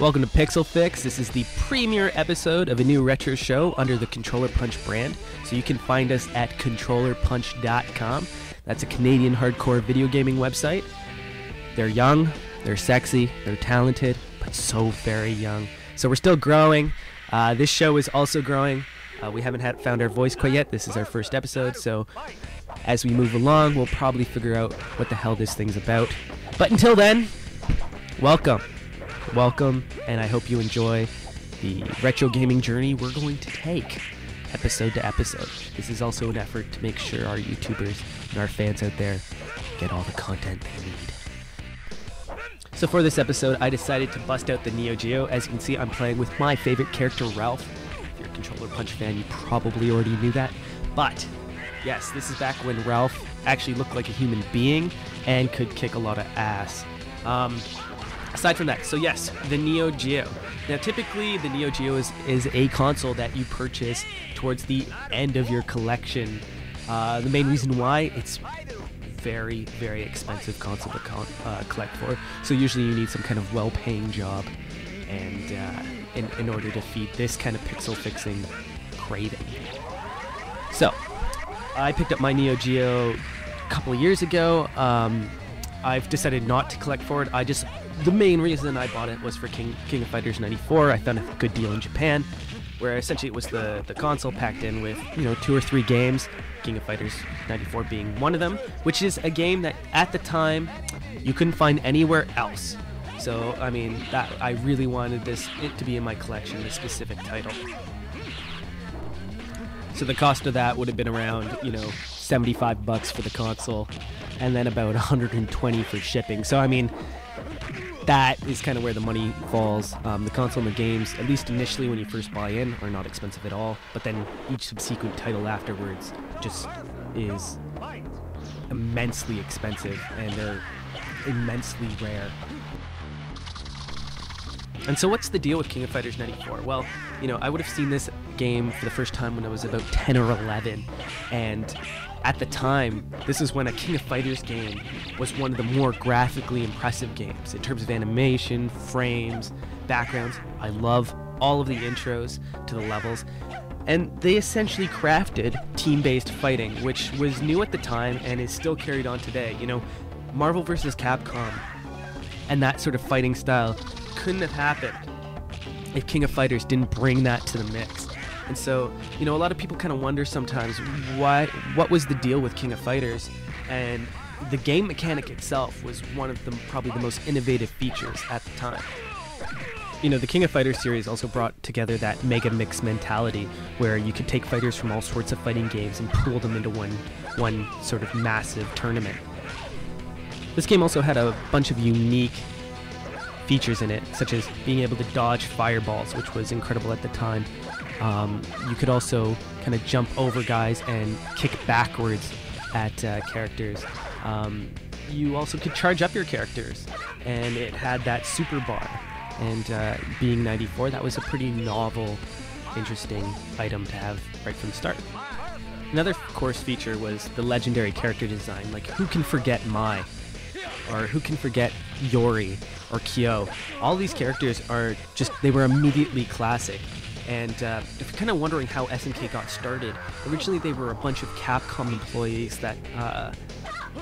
Welcome to Pixel Fix. This is the premiere episode of a new retro show under the Controller Punch brand. So you can find us at controllerpunch.com. That's a Canadian hardcore video gaming website. They're young, they're sexy, they're talented, but so very young. So we're still growing. This show is also growing. We haven't found our voice quite yet. This is our first episode, so as we move along, we'll probably figure out what the hell this thing's about. But until then, welcome, and I hope you enjoy the retro gaming journey we're going to take episode to episode. This is also an effort to make sure our YouTubers and our fans out there get all the content they need. So for this episode, I decided to bust out the Neo Geo. As you can see, I'm playing with my favorite character, Ralph. If you're a Controller Punch fan, you probably already knew that. But yes, this is back when Ralph actually looked like a human being and could kick a lot of ass. Aside from that, so yes, the Neo Geo. Now typically the Neo Geo is a console that you purchase towards the end of your collection. The main reason why, it's very, very expensive console to collect for. So usually you need some kind of well-paying job and in order to feed this kind of pixel fixing craving. So I picked up my Neo Geo a couple of years ago. I've decided not to collect for it. The main reason I bought it was for King of Fighters 94. I found a good deal in Japan, where essentially it was the console packed in with 2 or 3 games, King of Fighters 94 being one of them, which is a game that at the time you couldn't find anywhere else. So I mean, that I really wanted it to be in my collection, this specific title. So the cost of that would have been around $75 for the console, and then about $120 for shipping. So I mean, that is kind of where the money falls. The console and the games, at least initially when you first buy in, are not expensive at all. But then each subsequent title afterwards just is immensely expensive, and they're immensely rare. And so what's the deal with King of Fighters 94? Well, I would have seen this game for the first time when I was about 10 or 11, and at the time, this is when a King of Fighters game was one of the more graphically impressive games in terms of animation, frames, backgrounds. I love all of the intros to the levels, and they essentially crafted team-based fighting, which was new at the time and is still carried on today. Marvel vs. Capcom and that sort of fighting style couldn't have happened if King of Fighters didn't bring that to the mix. And so, a lot of people kind of wonder sometimes what was the deal with King of Fighters, and the game mechanic itself was one of probably the most innovative features at the time. The King of Fighters series also brought together that mega mix mentality, where you could take fighters from all sorts of fighting games and pool them into one sort of massive tournament. This game also had a bunch of unique features in it, such as being able to dodge fireballs, which was incredible at the time. You could also kind of jump over guys and kick backwards at characters. You also could charge up your characters, and it had that super bar. And being 94, that was a pretty novel, interesting item to have right from the start. Another, of course, feature was the legendary character design. Like, who can forget Mai? Or who can forget Yori or Kyo? All these characters they were immediately classic. And if you're kind of wondering how SNK got started, originally they were a bunch of Capcom employees that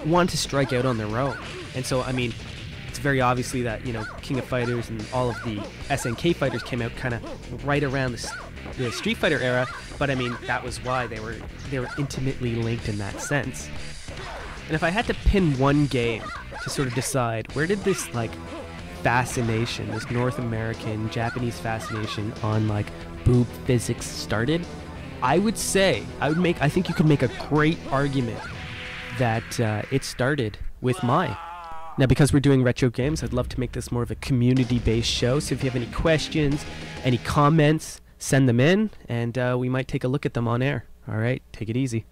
wanted to strike out on their own. And so, I mean, it's very obviously that, King of Fighters and all of the SNK fighters came out kind of right around the Street Fighter era, but I mean, that was why they were intimately linked in that sense. And if I had to pin one game to sort of decide where did this fascination, this North American, Japanese fascination on boob physics started, I think you could make a great argument that it started with Mai. Now, because we're doing retro games, I'd love to make this more of a community-based show, so if you have any questions, any comments, send them in, and we might take a look at them on air. Alright, take it easy.